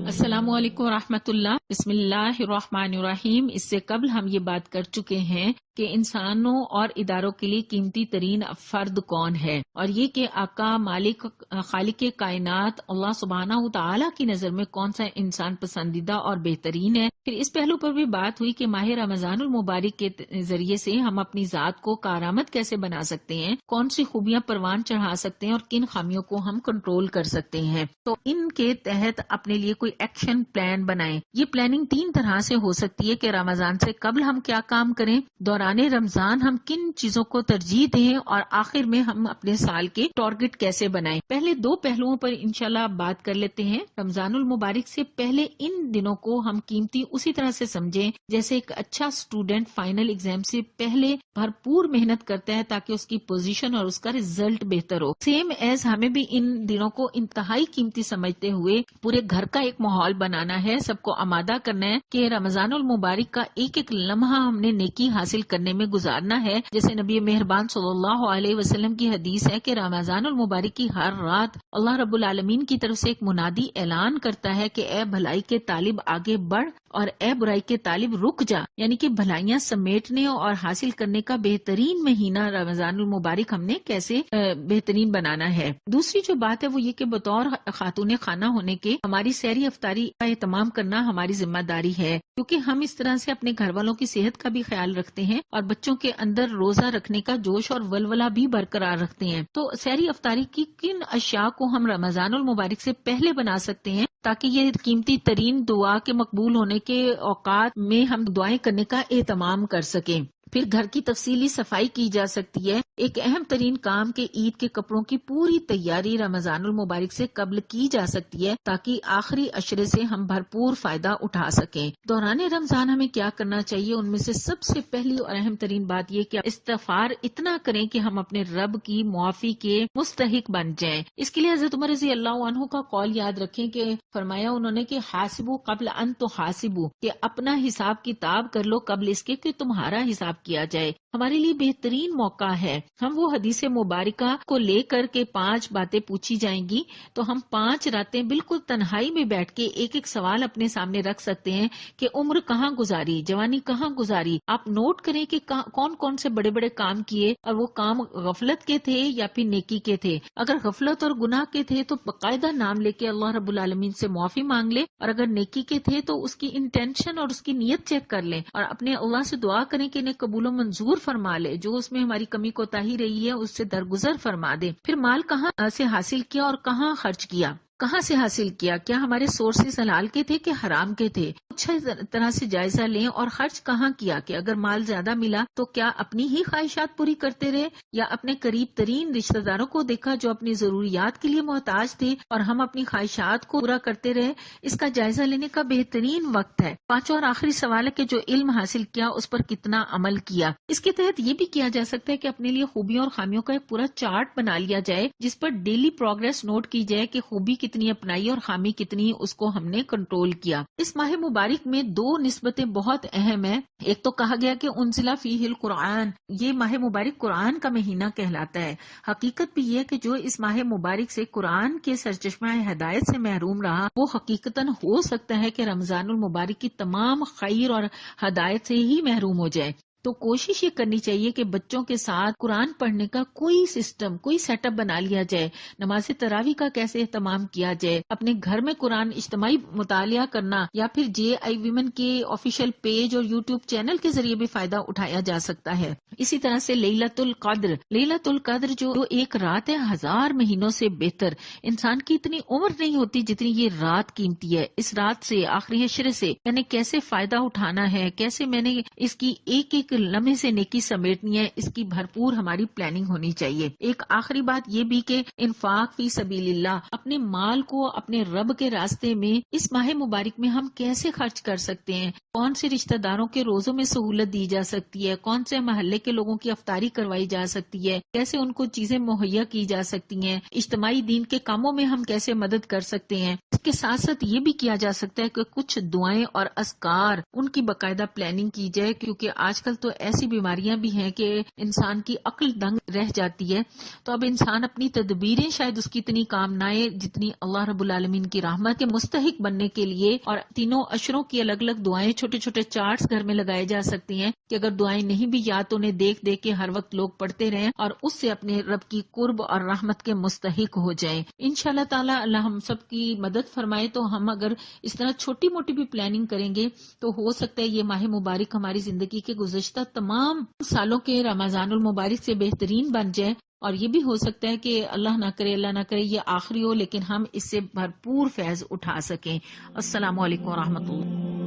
السلام علیکم ورحمۃ اللہ. بسم اللہ الرحمن الرحیم. اس سے قبل ہم یہ بات کر چکے ہیں کہ انسانوں اور اداروں کے لیے قیمتی ترین فرد کون ہے، اور یہ کہ آقا مالک خالق کائنات اللہ سبحانہ و تعالی کی نظر میں کون سا انسان پسندیدہ اور بہترین ہے. پھر اس پہلو پر بھی بات ہوئی کہ ماہ رمضان المبارک کے ذریعے سے ہم اپنی ذات کو کارآمد کیسے بنا سکتے ہیں، کون سی خوبیاں پروان چڑھا سکتے ہیں اور کن خامیوں کو ہم کنٹرول کر سکتے ہیں. تو ان کے تحت اپنے لیے کوئی ایکشن پلان بنائیں. یہ پلاننگ 3 طرح سے ہو سکتی ہے کہ رمضان سے قبل ہم کیا کام کریں، دوران رمضان ہم کن چیزوں کو ترجیح دیں، اور آخر میں ہم اپنے سال کے ٹارگٹ کیسے بنائیں. پہلے 2 پہلوؤں پر انشاءاللہ بات کر لیتے ہیں. رمضان المبارک سے پہلے ان دنوں کو ہم قیمتی اسی طرح سے سمجھیں جیسے ایک اچھا سٹوڈنٹ فائنل ایگزام سے پہلے بھرپور محنت کرتا ہے تاکہ اس کی پوزیشن اور اس کا رزلٹ بہتر ہو. سیم ایز ہمیں بھی ان دنوں کو انتہائی قیمتی سمجھتے ہوئے پورے گھر کا ایک ماحول بنانا ہے، سب کو آمادہ کرنا ہے کہ رمضان المبارک کا ایک ایک لمحہ ہم نے نیکی حاصل کرنے میں گزارنا ہے. جیسے نبی مہربان صلی اللہ علیہ وسلم کی حدیث ہے کہ رمضان المبارک کی ہر رات اللہ رب العالمین کی طرف سے ایک منادی اعلان کرتا ہے کہ اے بھلائی کے طالب آگے بڑھ اور اے برائی کے طالب رک جا. یعنی کہ بھلائیاں سمیٹنے اور حاصل کرنے کا بہترین مہینہ رمضان المبارک ہم نے کیسے بہترین بنانا ہے. دوسری جو بات ہے وہ یہ کہ بطور خاتون خانہ ہونے کے ہماری سحری افطاری کا اہتمام کرنا ہماری ذمہ داری ہے، کیونکہ ہم اس طرح سے اپنے گھر والوں کی صحت کا بھی خیال رکھتے ہیں اور بچوں کے اندر روزہ رکھنے کا جوش اور ولولہ بھی برقرار رکھتے ہیں. تو سحری افطاری کی کن اشیاء کو ہم رمضان المبارک سے پہلے بنا سکتے ہیں تاکہ یہ قیمتی ترین دعا کے مقبول ہونے کے اوقات میں ہم دعائیں کرنے کا اہتمام کر سکیں. پھر گھر کی تفصیلی صفائی کی جا سکتی ہے. ایک اہم ترین کام کہ عید کے کپڑوں کی پوری تیاری رمضان المبارک سے قبل کی جا سکتی ہے تاکہ آخری عشرے سے ہم بھرپور فائدہ اٹھا سکیں. دوران رمضان ہمیں کیا کرنا چاہیے، ان میں سے سب سے پہلی اور اہم ترین بات یہ کہ استغفار اتنا کریں کہ ہم اپنے رب کی معافی کے مستحق بن جائیں. اس کے لیے حضرت عمر رضی اللہ عنہ کا قول یاد رکھیں کہ فرمایا انہوں نے کہ حاسبو قبل ان تحاسبو، کہ اپنا حساب کتاب کر لو قبل اس کے کہ تمہارا حساب کیا جائے. ہمارے لیے بہترین موقع ہے. ہم وہ حدیث مبارکہ کو لے کر کے 5 باتیں پوچھی جائیں گی تو ہم 5 راتیں بالکل تنہائی میں بیٹھ کے ایک ایک سوال اپنے سامنے رکھ سکتے ہیں کہ عمر کہاں گزاری، جوانی کہاں گزاری. آپ نوٹ کریں کہ کون کون سے بڑے بڑے کام کیے اور وہ کام غفلت کے تھے یا پھر نیکی کے تھے. اگر غفلت اور گناہ کے تھے تو باقاعدہ نام لے کے اللہ رب العالمین سے معافی مانگ لے، اور اگر نیکی کے تھے تو اس کی انٹینشن اور اس کی نیت چیک کر لیں اور اپنے اللہ سے دعا کریں کہ انہیں قبول و منظور فرما لے، جو اس میں ہماری کمی کوتاہی رہی ہے اس سے درگزر فرما دے. پھر مال کہاں سے حاصل کیا اور کہاں خرچ کیا، کہاں سے حاصل کیا، کیا ہمارے سورسز حلال کے تھے کہ حرام کے تھے، اچھا طرح سے جائزہ لیں. اور خرچ کہاں کیا کہ اگر مال زیادہ ملا تو کیا اپنی ہی خواہشات پوری کرتے رہے یا اپنے قریب ترین رشتہ داروں کو دیکھا جو اپنی ضروریات کے لیے محتاج تھے اور ہم اپنی خواہشات کو پورا کرتے رہے. اس کا جائزہ لینے کا بہترین وقت ہے. 5واں اور آخری سوال ہے کہ جو علم حاصل کیا اس پر کتنا عمل کیا. اس کے تحت یہ بھی کیا جا سکتا ہے کہ اپنے لیے خوبیوں اور خامیوں کا ایک پورا چارٹ بنا لیا جائے جس پر ڈیلی پروگرس نوٹ کی جائے کہ خوبی کتنی اپنائی اور خامی کتنی اس کو ہم نے کنٹرول کیا. اس ماہ مبارک میں 2 نسبتیں بہت اہم ہیں. ایک تو کہا گیا کہ انزل فیہ القرآن، یہ ماہ مبارک قرآن کا مہینہ کہلاتا ہے. حقیقت بھی یہ کہ جو اس ماہ مبارک سے قرآن کے سرچشمہ ہدایت سے محروم رہا وہ حقیقتاً ہو سکتا ہے کہ رمضان المبارک کی تمام خیر اور ہدایت سے ہی محروم ہو جائے. تو کوشش یہ کرنی چاہیے کہ بچوں کے ساتھ قرآن پڑھنے کا کوئی سسٹم، کوئی سیٹ اپ بنا لیا جائے. نماز تراویح کا کیسے اہتمام کیا جائے، اپنے گھر میں قرآن اجتماعی مطالعہ کرنا، یا پھر JI ویمن کے آفیشیل پیج اور YouTube چینل کے ذریعے بھی فائدہ اٹھایا جا سکتا ہے. اسی طرح سے لیلۃ القدر جو ایک رات ہے 1000 مہینوں سے بہتر. انسان کی اتنی عمر نہیں ہوتی جتنی یہ رات قیمتی ہے. اس رات سے آخری عشرے سے میں نے کیسے فائدہ اٹھانا ہے، کیسے میں نے اس کی ایک ایک لمحے سے نیکی سمیٹنی ہے، اس کی بھرپور ہماری پلاننگ ہونی چاہیے. ایک آخری بات یہ بھی کہ انفاق فی سبیل اللہ، اپنے مال کو اپنے رب کے راستے میں اس ماہ مبارک میں ہم کیسے خرچ کر سکتے ہیں، کون سے رشتہ داروں کے روزوں میں سہولت دی جا سکتی ہے، کون سے محلے کے لوگوں کی افطاری کروائی جا سکتی ہے، کیسے ان کو چیزیں مہیا کی جا سکتی ہیں، اجتماعی دین کے کاموں میں ہم کیسے مدد کر سکتے ہیں. اس کے ساتھ ساتھ یہ بھی کیا جا سکتا ہے کہ کچھ دعائیں اور اذکار ان کی باقاعدہ پلاننگ کی جائے، کیونکہ آج کل تو ایسی بیماریاں بھی ہیں کہ انسان کی عقل دنگ رہ جاتی ہے. تو اب انسان اپنی تدبیریں شاید اس کی اتنی کام نہ آئے جتنی اللہ رب العالمین کی رحمت کے مستحق بننے کے لیے. اور تینوں اشروں کی الگ الگ دعائیں چھوٹے چھوٹے چارٹس گھر میں لگائے جا سکتی ہیں کہ اگر دعائیں نہیں بھی یاد تو انہیں دیکھ دیکھ کے ہر وقت لوگ پڑھتے رہیں اور اس سے اپنے رب کی قرب اور رحمت کے مستحق ہو جائیں. انشاءاللہ تعالی اللہ ہم سب کی مدد فرمائے. تو ہم اگر اس طرح چھوٹی موٹی بھی پلاننگ کریں گے تو ہو سکتا ہے یہ ماہ مبارک ہماری زندگی کے گزشتہ تمام سالوں کے رمضان المبارک سے بہترین بن جائے. اور یہ بھی ہو سکتا ہے کہ اللہ نہ کرے یہ آخری ہو لیکن ہم اس سے بھرپور فیض اٹھا سکیں. السلام علیکم ورحمۃ اللہ.